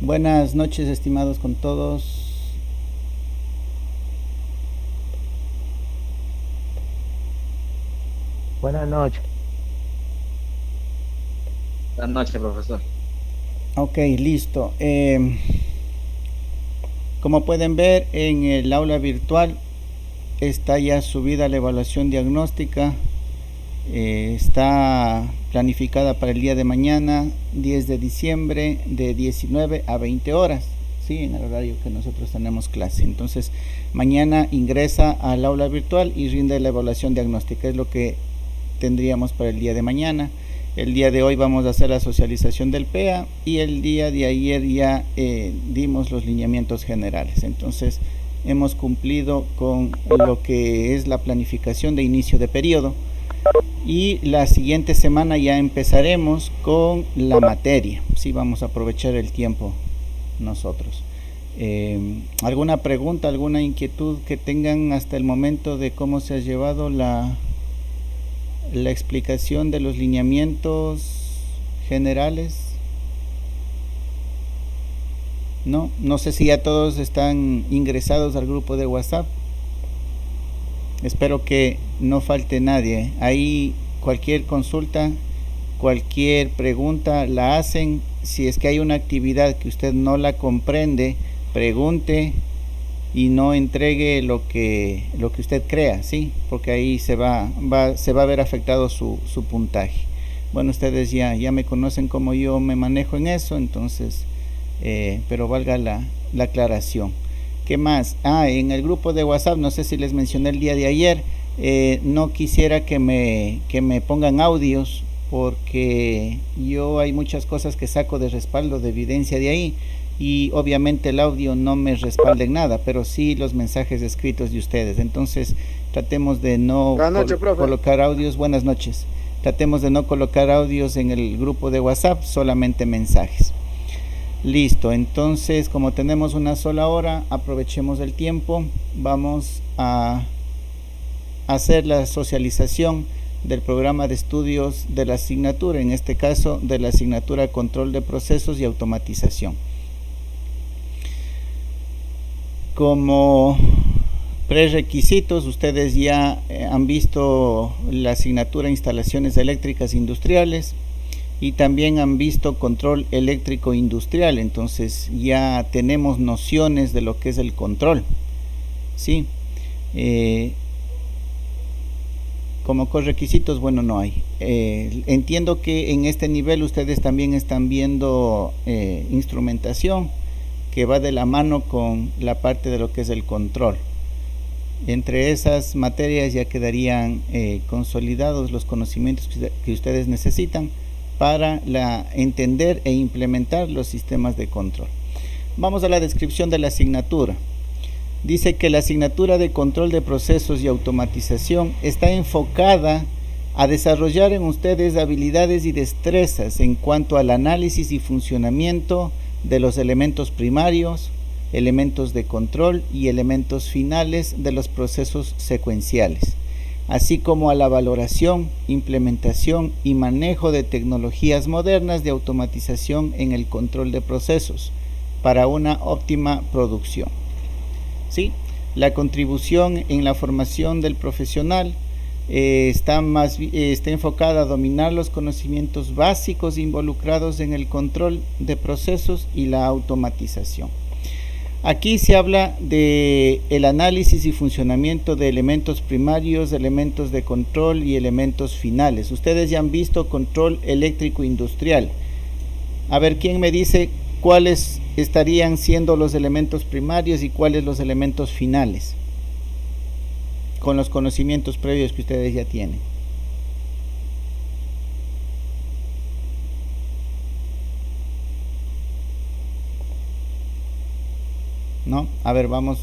Buenas noches, estimados con todos. Buenas noches. Buenas noches, profesor. Ok, listo. Como pueden ver, en el aula virtual está ya subida la evaluación diagnóstica. Está planificada para el día de mañana, 10 de diciembre, de 19 a 20 horas. Sí, en el horario que nosotros tenemos clase. Entonces, mañana ingresa al aula virtual y rinde la evaluación diagnóstica. Es lo que tendríamos para el día de mañana. El día de hoy vamos a hacer la socialización del PEA y el día de ayer ya dimos los lineamientos generales. Entonces, hemos cumplido con lo que es la planificación de inicio de periodo. Y la siguiente semana ya empezaremos con la materia. Sí, vamos a aprovechar el tiempo nosotros. ¿Alguna pregunta, alguna inquietud que tengan hasta el momento de cómo se ha llevado la explicación de los lineamientos generales? No sé si ya todos están ingresados al grupo de WhatsApp. Espero que no falte nadie. Ahí cualquier consulta, cualquier pregunta la hacen. Si es que hay una actividad que usted no la comprende, pregunte y no entregue lo que usted crea, ¿sí? Porque ahí se va a ver afectado su puntaje. Bueno, ustedes ya me conocen cómo yo me manejo en eso, entonces, pero valga la aclaración. ¿Qué más? En el grupo de WhatsApp, no sé si les mencioné el día de ayer, no quisiera que me pongan audios, porque yo hay muchas cosas que saco de respaldo, de evidencia de ahí, y obviamente el audio no me respalda en nada, pero sí los mensajes escritos de ustedes. Entonces tratemos de no colocar audios. Buenas noches. Tratemos de no colocar audios en el grupo de WhatsApp, solamente mensajes. Listo, entonces como tenemos una sola hora, aprovechemos el tiempo. Vamos a hacer la socialización del programa de estudios de la asignatura, en este caso de la asignatura Control de Procesos y Automatización. Como prerequisitos, ustedes ya han visto la asignatura Instalaciones Eléctricas Industriales y también han visto Control Eléctrico Industrial. Entonces ya tenemos nociones de lo que es el control, ¿sí? Como correquisitos, bueno, no hay. Entiendo que en este nivel ustedes también están viendo instrumentación, que va de la mano con la parte de lo que es el control. Entre esas materias ya quedarían consolidados los conocimientos que ustedes necesitan para entender e implementar los sistemas de control. Vamos a la descripción de la asignatura. Dice que la asignatura de Control de Procesos y Automatización está enfocada a desarrollar en ustedes habilidades y destrezas en cuanto al análisis y funcionamiento de los elementos primarios, elementos de control y elementos finales de los procesos secuenciales, así como a la valoración, implementación y manejo de tecnologías modernas de automatización en el control de procesos para una óptima producción. ¿Sí? La contribución en la formación del profesional está enfocada a dominar los conocimientos básicos involucrados en el control de procesos y la automatización. Aquí se habla de el análisis y funcionamiento de elementos primarios, elementos de control y elementos finales. Ustedes ya han visto control eléctrico industrial. A ver, ¿quién me dice cuáles estarían siendo los elementos primarios y cuáles los elementos finales? Con los conocimientos previos que ustedes ya tienen. ¿No? A ver, vamos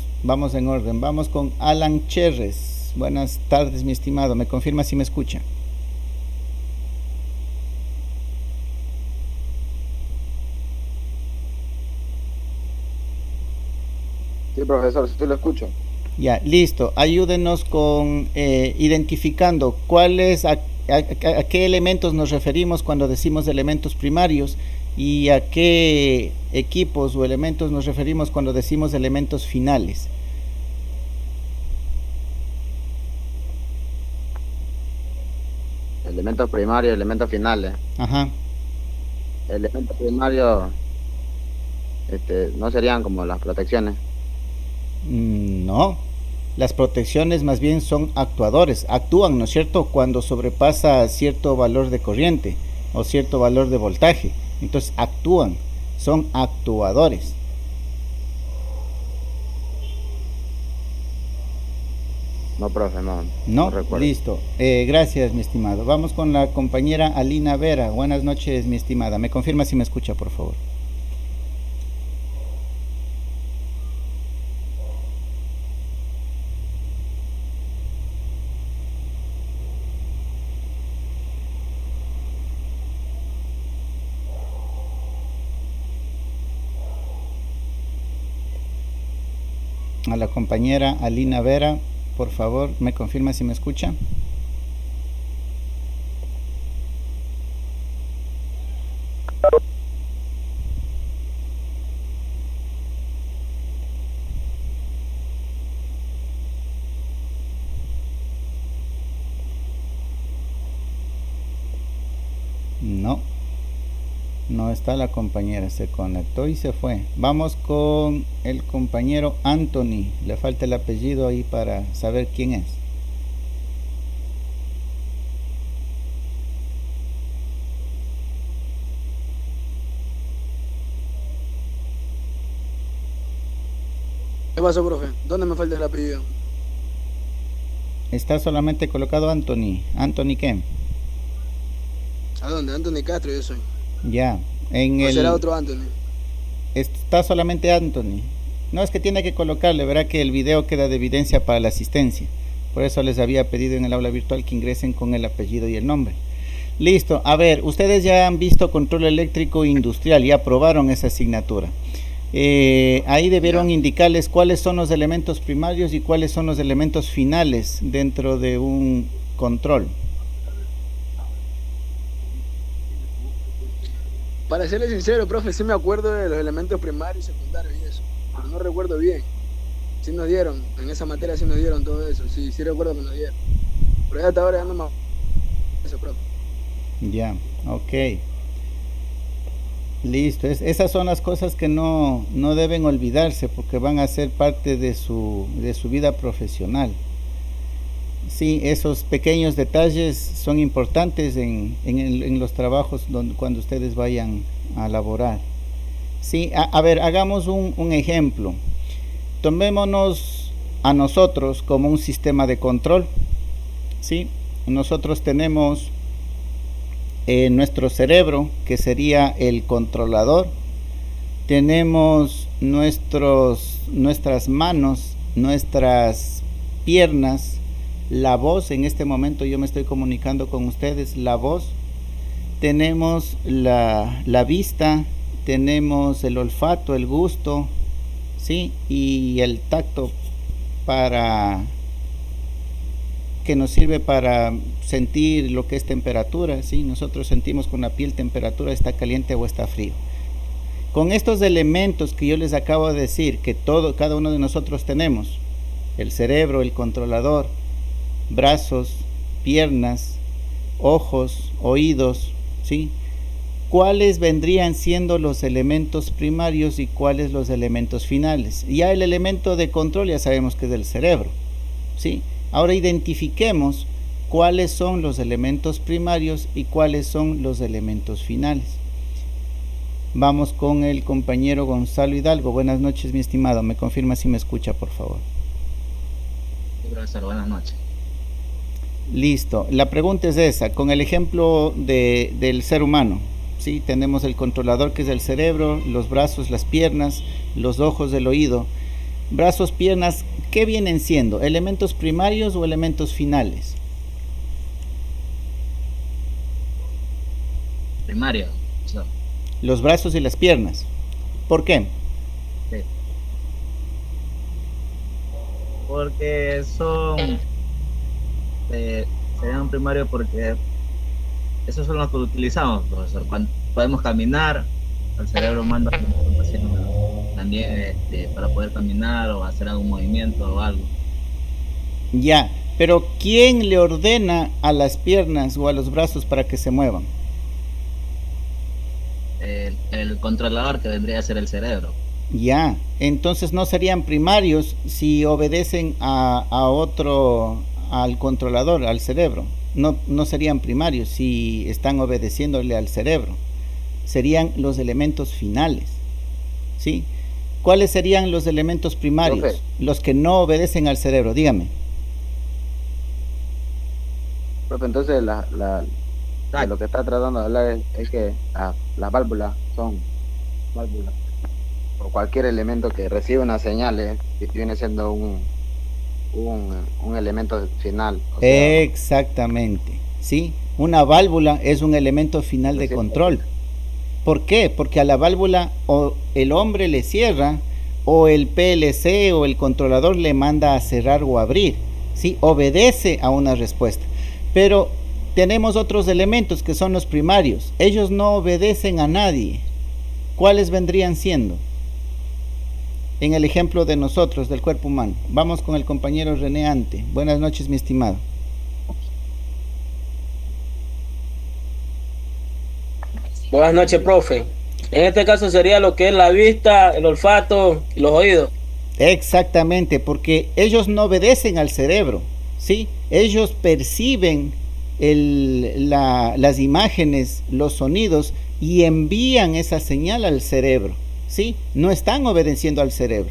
en orden. Vamos con Alan Cherres. Buenas tardes, mi estimado. ¿Me confirma si me escucha? Sí, profesor, sí lo escucho. Ya, listo. Ayúdenos con identificando cuáles, a qué elementos nos referimos cuando decimos elementos primarios ¿Y a qué equipos o elementos nos referimos cuando decimos elementos finales? Elementos primarios, elementos finales. Ajá. Elementos primarios, no serían como las protecciones. No, las protecciones más bien son actuadores, actúan, ¿no es cierto?, cuando sobrepasa cierto valor de corriente o cierto valor de voltaje. Entonces actúan, son actuadores. No, profe, no No, recuerdo. listo. Gracias, mi estimado. Vamos con la compañera Alina Vera. Buenas noches, mi estimada. ¿Me confirma si me escucha, por favor? A la compañera Alina Vera, por favor, ¿me confirma si me escucha? No, no está la compañera, se conectó y se fue. Vamos con el compañero Anthony. Le falta el apellido ahí para saber quién es. ¿Qué pasó, profe? ¿Dónde me falta el apellido? Está solamente colocado Anthony. ¿Anthony qué? ¿A dónde? Anthony Castro yo soy. Ya, en ¿O será el... otro Anthony? Está solamente Anthony. No, es que tiene que colocarle, verá que el video queda de evidencia para la asistencia. Por eso les había pedido en el aula virtual que ingresen con el apellido y el nombre. Listo, a ver, ustedes ya han visto control eléctrico industrial, ya aprobaron esa asignatura. Ahí debieron indicarles cuáles son los elementos primarios y cuáles son los elementos finales dentro de un control. Para serle sincero, profe, sí me acuerdo de los elementos primarios y secundarios y eso, pero no recuerdo bien. Sí nos dieron, en esa materia sí nos dieron todo eso, sí recuerdo que nos dieron. Pero ya hasta ahora ya no me acuerdo de eso, profe. Ya, ok. Listo, esas son las cosas que no deben olvidarse porque van a ser parte de su vida profesional. Sí, esos pequeños detalles son importantes en los trabajos cuando ustedes vayan a laborar. Sí, a ver, hagamos un ejemplo. Tomémonos a nosotros como un sistema de control. Sí, nosotros tenemos nuestro cerebro, que sería el controlador. Tenemos nuestras manos, nuestras piernas, la voz. En este momento yo me estoy comunicando con ustedes, la voz. Tenemos la vista, tenemos el olfato, el gusto, ¿sí? Y el tacto que nos sirve para sentir lo que es temperatura, ¿sí? Nosotros sentimos con la piel temperatura, está caliente o está frío. Con estos elementos que yo les acabo de decir, que cada uno de nosotros tenemos, el cerebro, el controlador, brazos, piernas, ojos, oídos, ¿sí? ¿Cuáles vendrían siendo los elementos primarios y cuáles los elementos finales? Ya el elemento de control ya sabemos que es del cerebro, ¿sí? Ahora identifiquemos cuáles son los elementos primarios y cuáles son los elementos finales. Vamos con el compañero Gonzalo Hidalgo. Buenas noches, mi estimado. ¿Me confirma si me escucha, por favor? Sí, profesor, buenas noches. Listo. La pregunta es esa. Con el ejemplo del ser humano, ¿sí? Tenemos el controlador, que es el cerebro, los brazos, las piernas, los ojos, el oído. Brazos, piernas, ¿qué vienen siendo? ¿Elementos primarios o elementos finales? Primario. Los brazos y las piernas. ¿Por qué? Sí. Porque serían primarios porque esos son los que utilizamos, profesor. Cuando podemos caminar, al cerebro manda información también para poder caminar o hacer algún movimiento o algo. Ya, pero ¿quién le ordena a las piernas o a los brazos para que se muevan? El controlador, que vendría a ser el cerebro. Ya, entonces no serían primarios si obedecen a otro, al controlador, al cerebro. No serían primarios si están obedeciéndole al cerebro. Serían los elementos finales, ¿sí? ¿Cuáles serían los elementos primarios? Profe. Los que no obedecen al cerebro, dígame. Profe, entonces de lo que está tratando de hablar es que las válvulas son válvulas. O cualquier elemento que recibe una señal viene siendo un elemento final. O sea, Exactamente, ¿sí? Una válvula es un elemento final de control. ¿Por qué? Porque a la válvula o el hombre le cierra, o el PLC o el controlador le manda a cerrar o abrir, ¿sí? Obedece a una respuesta. Pero tenemos otros elementos que son los primarios. Ellos no obedecen a nadie. ¿Cuáles vendrían siendo? En el ejemplo de nosotros, del cuerpo humano. Vamos con el compañero René Ante. Buenas noches, mi estimado. Buenas noches, profe. En este caso sería lo que es la vista, el olfato y los oídos. Exactamente, porque ellos no obedecen al cerebro, ¿sí? Ellos perciben las imágenes, los sonidos, y envían esa señal al cerebro, ¿sí? No están obedeciendo al cerebro.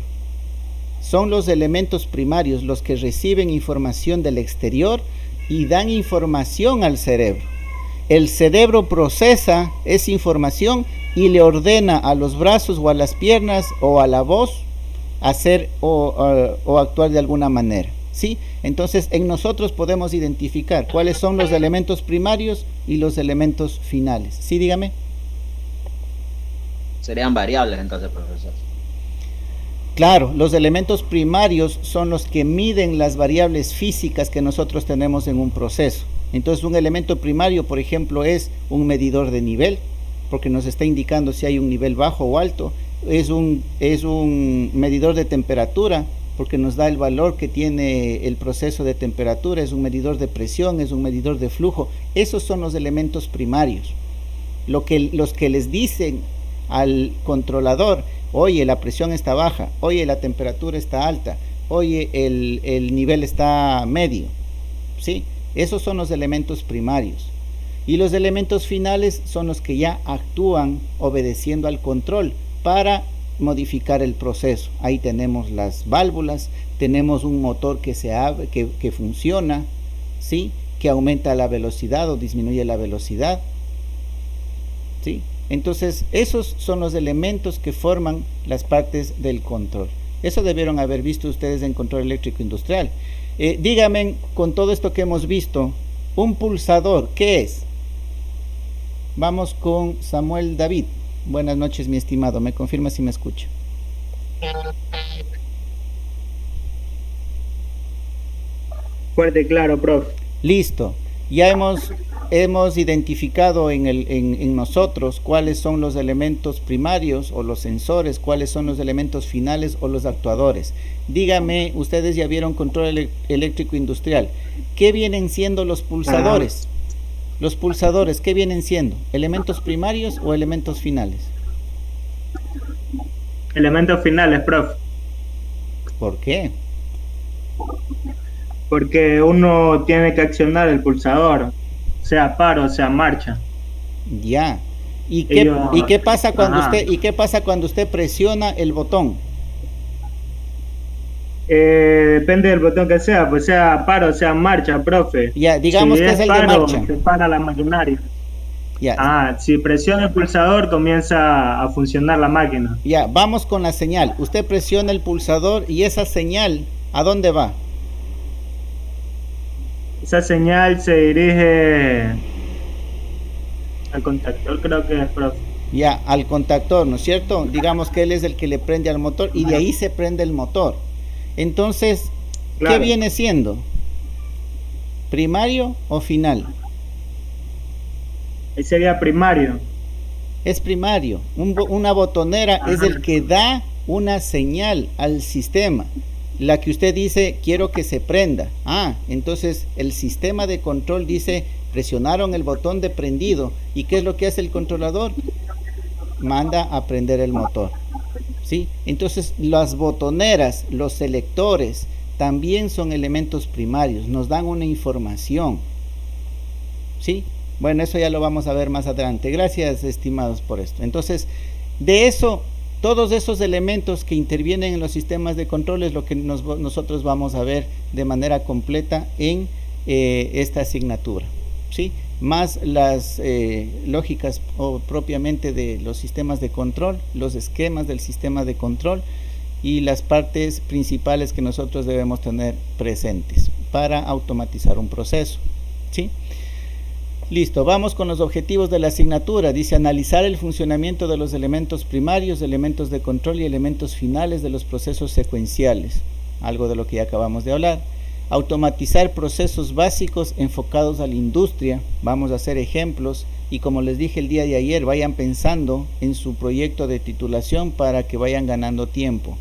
Son los elementos primarios los que reciben información del exterior y dan información al cerebro. El cerebro procesa esa información y le ordena a los brazos o a las piernas o a la voz hacer o actuar de alguna manera, ¿sí? Entonces en nosotros podemos identificar cuáles son los elementos primarios y los elementos finales. ¿Sí, dígame? Serían variables entonces, profesor. Claro, los elementos primarios son los que miden las variables físicas que nosotros tenemos en un proceso. Entonces un elemento primario, por ejemplo, es un medidor de nivel, porque nos está indicando si hay un nivel bajo o alto. Es un medidor de temperatura, porque nos da el valor que tiene el proceso de temperatura. Es un medidor de presión, es un medidor de flujo. Esos son los elementos primarios. Los que les dicen al controlador: oye, la presión está baja, oye, la temperatura está alta, oye, el nivel está medio, ¿sí? Esos son los elementos primarios. Y los elementos finales son los que ya actúan obedeciendo al control para modificar el proceso. Ahí tenemos las válvulas, tenemos un motor que se abre, que funciona, ¿sí? Que aumenta la velocidad o disminuye la velocidad, ¿sí? Entonces, esos son los elementos que forman las partes del control. Eso debieron haber visto ustedes en control eléctrico industrial. Díganme, con todo esto que hemos visto, un pulsador, ¿qué es? Vamos con Samuel David. Buenas noches, mi estimado. ¿Me confirma si me escucha? Fuerte y claro, profe. Listo. Ya hemos identificado en nosotros cuáles son los elementos primarios o los sensores, cuáles son los elementos finales o los actuadores. Dígame, ustedes ya vieron control eléctrico industrial. ¿Qué vienen siendo los pulsadores? Los pulsadores, ¿qué vienen siendo? ¿Elementos primarios o elementos finales? Elementos finales, profe. ¿Por qué? Porque uno tiene que accionar el pulsador, sea paro, sea marcha. Ya. ¿Y qué pasa cuando usted presiona el botón? Depende del botón que sea, pues sea paro, sea marcha, profe. Ya, digamos si que es el paro, de marcha. se para la maquinaria. Ya. Si presiona el pulsador, comienza a funcionar la máquina. Ya, vamos con la señal. Usted presiona el pulsador y esa señal, ¿a dónde va? Esa señal se dirige al contactor, creo que es, profe. Ya, al contactor, ¿no es cierto? Digamos que él es el que le prende al motor y de ahí se prende el motor. Entonces, claro. ¿Qué viene siendo? ¿Primario o final? Ahí sería primario. es primario. Una botonera es el que da una señal al sistema. La que usted dice, quiero que se prenda. Entonces el sistema de control dice, presionaron el botón de prendido. ¿Y qué es lo que hace el controlador? Manda a prender el motor. ¿Sí? Entonces las botoneras, los selectores, también son elementos primarios, nos dan una información. ¿Sí? Bueno, eso ya lo vamos a ver más adelante. Gracias, estimados, por esto. Entonces, de eso, todos esos elementos que intervienen en los sistemas de control es lo que nosotros vamos a ver de manera completa en esta asignatura. ¿Sí? Más las lógicas propiamente de los sistemas de control, los esquemas del sistema de control y las partes principales que nosotros debemos tener presentes para automatizar un proceso. ¿Sí? Listo, vamos con los objetivos de la asignatura. Dice analizar el funcionamiento de los elementos primarios, elementos de control y elementos finales de los procesos secuenciales. Algo de lo que ya acabamos de hablar. Automatizar procesos básicos enfocados a la industria. Vamos a hacer ejemplos y como les dije el día de ayer, vayan pensando en su proyecto de titulación para que vayan ganando tiempo.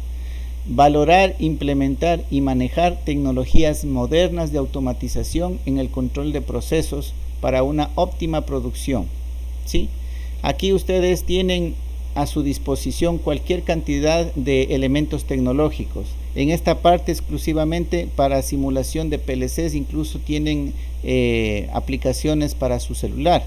Valorar, implementar y manejar tecnologías modernas de automatización en el control de procesos para una óptima producción. ¿Sí? Aquí ustedes tienen a su disposición cualquier cantidad de elementos tecnológicos. En esta parte exclusivamente para simulación de PLCs, incluso tienen aplicaciones para su celular.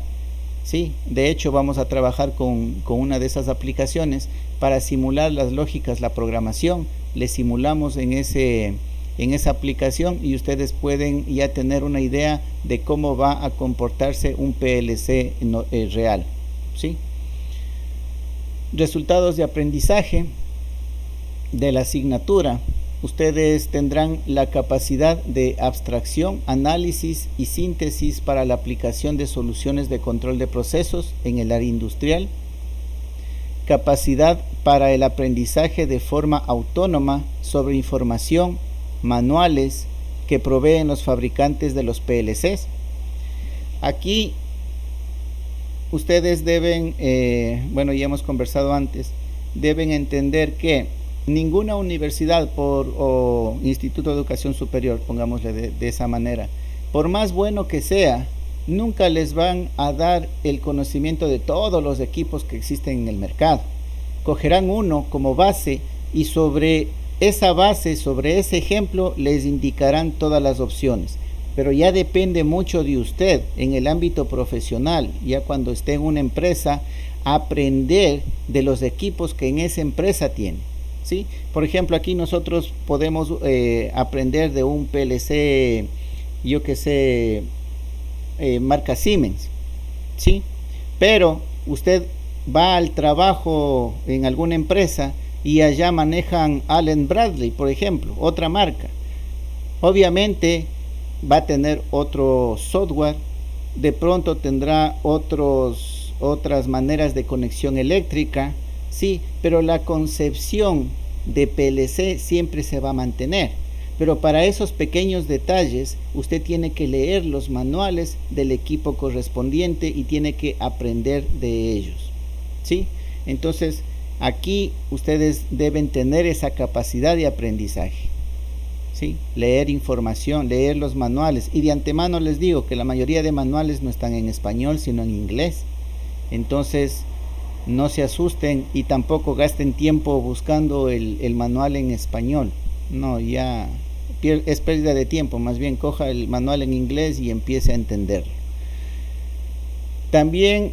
¿Sí? De hecho, vamos a trabajar con una de esas aplicaciones para simular las lógicas, la programación. Le simulamos en esa aplicación y ustedes pueden ya tener una idea de cómo va a comportarse un PLC real. ¿Sí? Resultados de aprendizaje de la asignatura. Ustedes tendrán la capacidad de abstracción, análisis y síntesis para la aplicación de soluciones de control de procesos en el área industrial. Capacidad para el aprendizaje de forma autónoma sobre información, manuales que proveen los fabricantes de los PLCs. Aquí ustedes deben, bueno, ya hemos conversado antes, deben entender que ninguna universidad o instituto de educación superior, pongámosle de esa manera, por más bueno que sea, nunca les van a dar el conocimiento de todos los equipos que existen en el mercado. Cogerán uno como base y sobre esa base, sobre ese ejemplo, les indicarán todas las opciones. Pero ya depende mucho de usted en el ámbito profesional, ya cuando esté en una empresa, aprender de los equipos que en esa empresa tiene. ¿Sí? Por ejemplo, aquí nosotros podemos aprender de un PLC, yo que sé, marca Siemens, ¿sí? Pero usted va al trabajo en alguna empresa y allá manejan Allen Bradley, por ejemplo, otra marca. Obviamente va a tener otro software, de pronto tendrá otras maneras de conexión eléctrica, sí, pero la concepción de PLC siempre se va a mantener. Pero para esos pequeños detalles, usted tiene que leer los manuales del equipo correspondiente y tiene que aprender de ellos, ¿sí? Entonces, aquí ustedes deben tener esa capacidad de aprendizaje, ¿sí? Leer información, leer los manuales. Y de antemano les digo que la mayoría de manuales no están en español, sino en inglés. Entonces, no se asusten y tampoco gasten tiempo buscando el manual en español. No, ya es pérdida de tiempo. Más bien coja el manual en inglés y empiece a entenderlo. También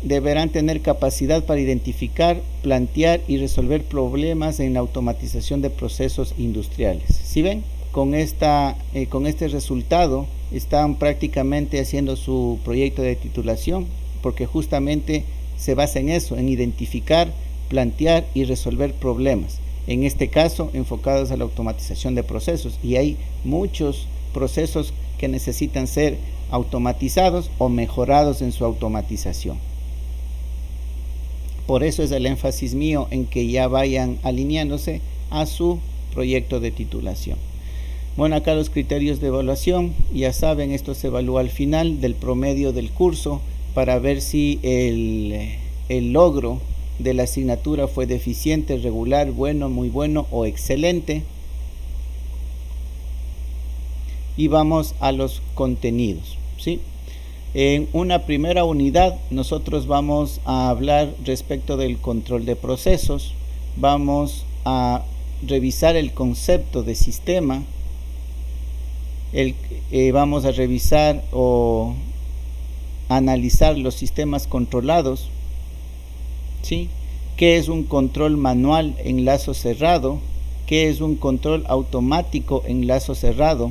deberán tener capacidad para identificar, plantear y resolver problemas en la automatización de procesos industriales. ¿Sí ven? Con este resultado están prácticamente haciendo su proyecto de titulación, porque justamente se basa en eso, en identificar, plantear y resolver problemas. En este caso, enfocados a la automatización de procesos. Y hay muchos procesos que necesitan ser automatizados o mejorados en su automatización. Por eso es el énfasis mío en que ya vayan alineándose a su proyecto de titulación. Bueno, acá los criterios de evaluación, ya saben, esto se evalúa al final del promedio del curso para ver si el logro de la asignatura fue deficiente, regular, bueno, muy bueno o excelente. Y vamos a los contenidos, ¿sí? En una primera unidad nosotros vamos a hablar respecto del control de procesos, vamos a revisar el concepto de sistema, vamos a revisar o analizar los sistemas controlados, ¿sí? ¿Qué es un control manual en lazo cerrado? ¿Qué es un control automático en lazo cerrado?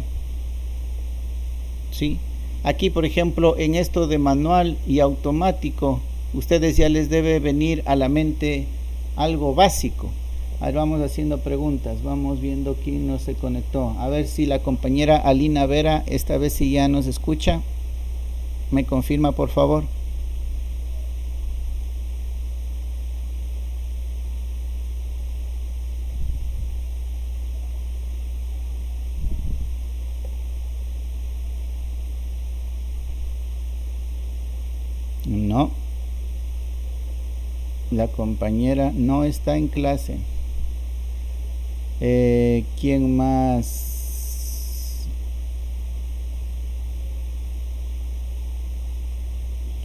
¿Sí? Aquí, por ejemplo, en esto de manual y automático, ustedes ya les debe venir a la mente algo básico. A ver, vamos haciendo preguntas, vamos viendo quién no se conectó. A ver si la compañera Alina Vera, esta vez sí ya nos escucha. ¿Me confirma, por favor? No, la compañera no está en clase. ¿Quién más?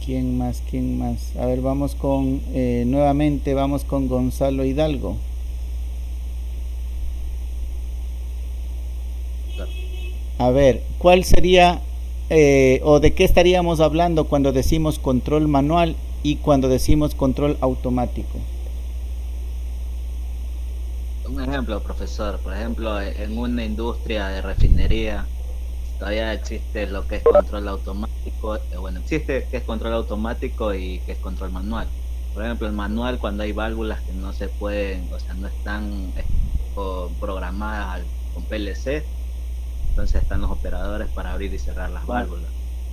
¿Quién más? ¿Quién más? A ver, vamos con, nuevamente vamos con Gonzalo Hidalgo. A ver, ¿cuál sería o de qué estaríamos hablando cuando decimos control manual y cuando decimos control automático? Un ejemplo, profesor, por ejemplo, en una industria de refinería todavía existe lo que es control automático, bueno, existe que es control automático y que es control manual. Por ejemplo, el manual, cuando hay válvulas que no se pueden, o sea, no están programadas con PLC, entonces están los operadores para abrir y cerrar las válvulas.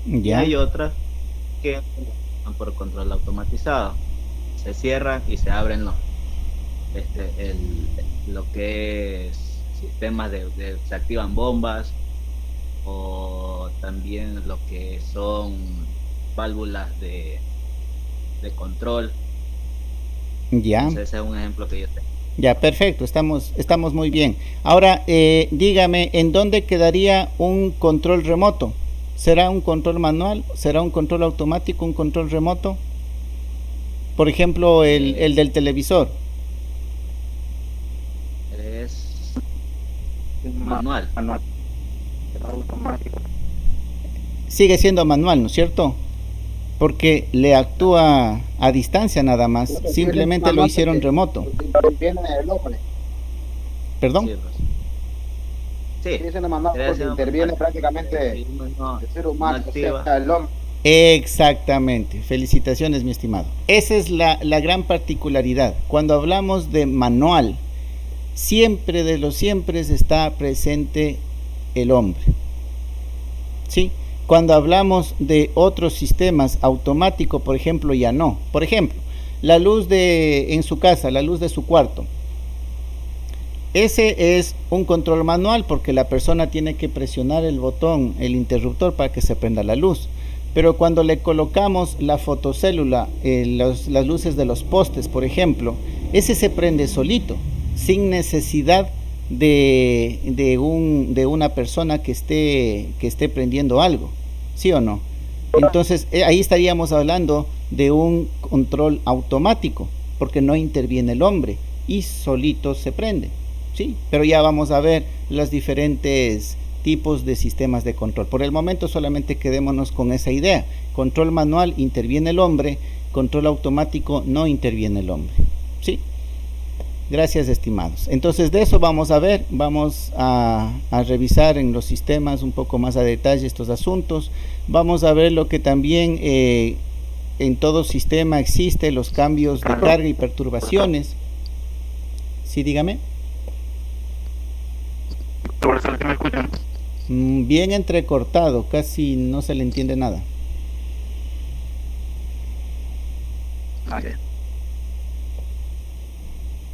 Y Ya. hay otras que van por control automatizado, se cierran y se abren lo que es sistemas se activan bombas, o también lo que son válvulas de control. Ya. Entonces ese es un ejemplo que yo tengo. Ya, perfecto, estamos muy bien. Ahora, dígame, ¿en dónde quedaría un control remoto? ¿Será un control manual? ¿Será un control automático, un control remoto? Por ejemplo, el del televisor. Es manual. Sigue siendo manual, ¿no es cierto? Porque le actúa a distancia nada más, simplemente lo hicieron remoto. Viene el hombre. ¿Perdón? Sí, pues. Sí. Dice manual porque interviene prácticamente Sí, no, el ser humano, no o sea, activa. el hombre. Exactamente, felicitaciones, mi estimado. Esa es la gran particularidad. Cuando hablamos de manual, siempre de los siempre está presente el hombre, ¿sí? Cuando hablamos de otros sistemas automáticos, por ejemplo, ya no. Por ejemplo, la luz en su casa, la luz de su cuarto. Ese es un control manual porque la persona tiene que presionar el botón, el interruptor, para que se prenda la luz. Pero cuando le colocamos la fotocélula, las luces de los postes, por ejemplo, ese se prende solito, sin necesidad de una persona que esté prendiendo algo, ¿sí o no? Entonces ahí estaríamos hablando de un control automático, porque no interviene el hombre y solito se prende, ¿sí? Pero ya vamos a ver los diferentes tipos de sistemas de control. Por el momento solamente quedémonos con esa idea. Control manual, interviene el hombre; control automático, no interviene el hombre, ¿sí? Gracias, estimados. Entonces de eso vamos a ver, vamos a revisar en los sistemas un poco más a detalle estos asuntos. Vamos a ver lo que también en todo sistema existe, los cambios de carga y perturbaciones. Sí, dígame. Bien entrecortado, casi no se le entiende nada.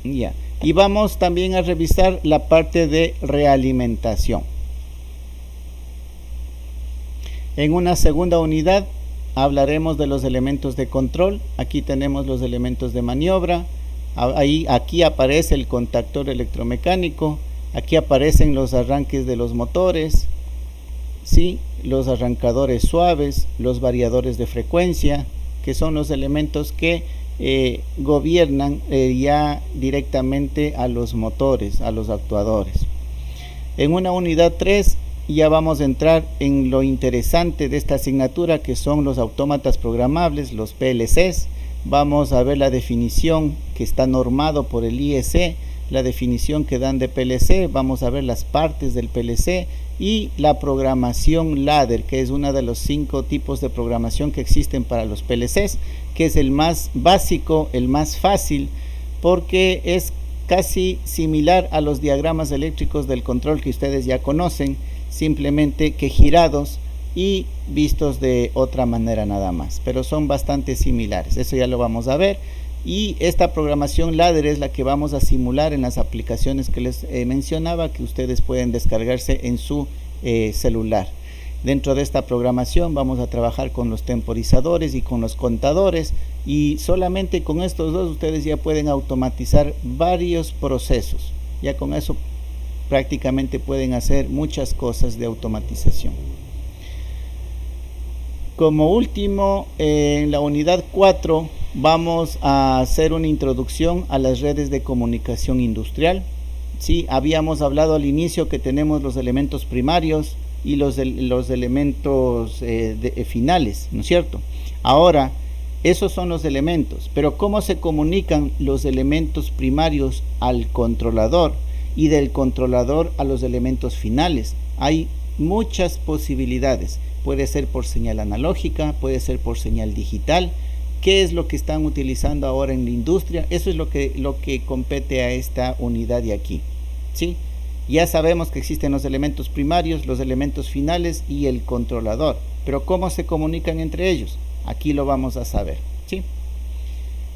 Ya. Y vamos también a revisar la parte de realimentación. En una segunda unidad hablaremos de los elementos de control. Aquí tenemos los elementos de maniobra. Aquí aparece el contactor electromecánico. Aquí aparecen los arranques de los motores, ¿sí? Los arrancadores suaves, los variadores de frecuencia, que son los elementos que gobiernan ya directamente a los motores, a los actuadores. En una unidad 3 ya vamos a entrar en lo interesante de esta asignatura, que son los autómatas programables, los PLCs. Vamos a ver la definición que está normado por el IEC, la definición que dan de PLC, vamos a ver las partes del PLC y la programación ladder, que es uno de los 5 tipos de programación que existen para los PLCs, que es el más básico, el más fácil, porque es casi similar a los diagramas eléctricos del control que ustedes ya conocen, simplemente que girados y vistos de otra manera nada más, pero son bastante similares. Eso ya lo vamos a ver. Y esta programación ladder es la que vamos a simular en las aplicaciones que les mencionaba, que ustedes pueden descargarse en su celular. Dentro de esta programación vamos a trabajar con los temporizadores y con los contadores, y solamente con estos dos ustedes ya pueden automatizar varios procesos. Ya con eso prácticamente pueden hacer muchas cosas de automatización. Como último, en la unidad 4 vamos a hacer una introducción a las redes de comunicación industrial. Sí, habíamos hablado al inicio que tenemos los elementos primarios y los elementos finales, ¿no es cierto? Ahora, esos son los elementos, pero ¿cómo se comunican los elementos primarios al controlador y del controlador a los elementos finales? Hay muchas posibilidades. Puede ser por señal analógica, puede ser por señal digital. ¿Qué es lo que están utilizando ahora en la industria? Eso es lo que compete a esta unidad de aquí, ¿sí? Ya sabemos que existen los elementos primarios, los elementos finales y el controlador, pero ¿cómo se comunican entre ellos? Aquí lo vamos a saber, ¿sí?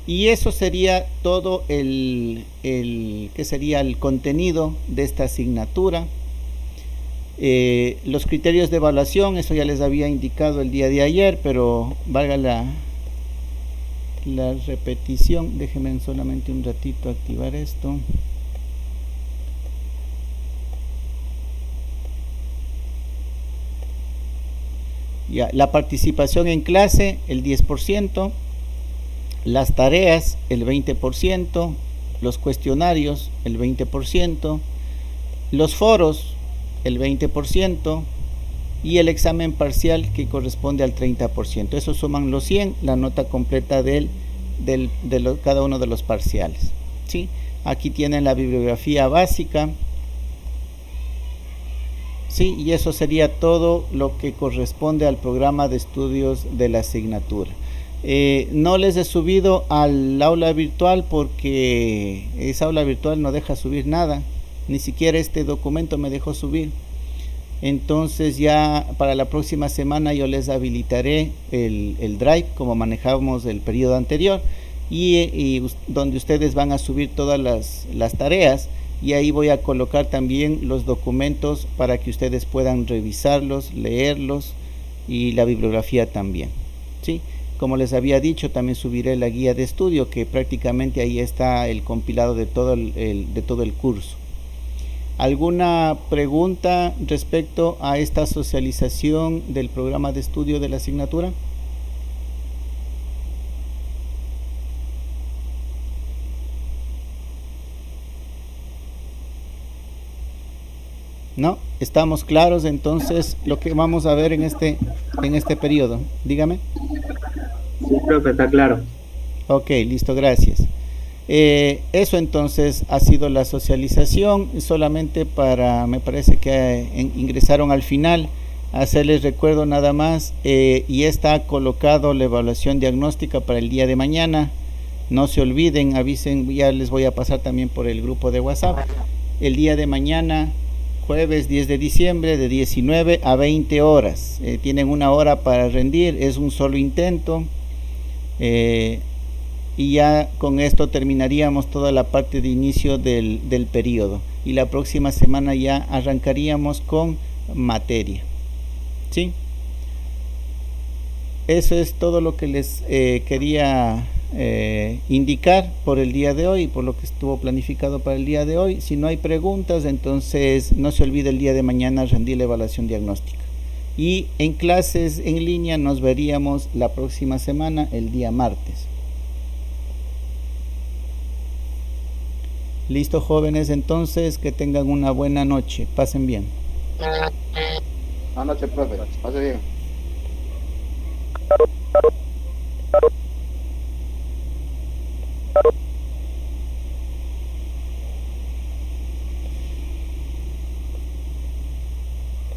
Y eso sería todo ¿qué sería el contenido de esta asignatura? Los criterios de evaluación, eso ya les había indicado el día de ayer, pero valga la repetición. Déjenme solamente un ratito activar esto. Ya, la participación en clase, el 10%, las tareas, el 20%, los cuestionarios, el 20%, los foros, el 20%, y el examen parcial, que corresponde al 30%. Eso suman los 100, la nota completa de cada uno de los parciales, ¿sí? Aquí tienen la bibliografía básica, ¿sí? Y eso sería todo lo que corresponde al programa de estudios de la asignatura. No les he subido al aula virtual porque esa aula virtual no deja subir nada, ni siquiera este documento me dejó subir. Entonces ya para la próxima semana yo les habilitaré el Drive como manejamos el periodo anterior, y donde ustedes van a subir todas las tareas, y ahí voy a colocar también los documentos para que ustedes puedan revisarlos, leerlos, y la bibliografía también, ¿sí? Como les había dicho, también subiré la guía de estudio, que prácticamente ahí está el compilado de todo el curso. ¿Alguna pregunta respecto a esta socialización del programa de estudio de la asignatura? ¿No? ¿Estamos claros entonces lo que vamos a ver en este periodo? Dígame. Sí, profe, está claro. Ok, listo, gracias. Eso entonces ha sido la socialización, solamente para, me parece que ingresaron al final, hacerles recuerdo nada más, y está colocado la evaluación diagnóstica para el día de mañana. No se olviden, avisen, ya les voy a pasar también por el grupo de WhatsApp. El día de mañana, jueves 10 de diciembre, de 19 a 20 horas. Tienen una hora para rendir, es un solo intento. Y ya con esto terminaríamos toda la parte de inicio del periodo, y la próxima semana ya arrancaríamos con materia, ¿sí? eso es todo lo que les quería indicar por el día de hoy, por lo que estuvo planificado para el día de hoy. Si no hay preguntas, entonces no se olvide el día de mañana rendir la evaluación diagnóstica. Y en clases en línea nos veríamos la próxima semana, el día martes. Listo, jóvenes, entonces que tengan una buena noche. Pasen bien. Buenas noches, profe. Pase bien.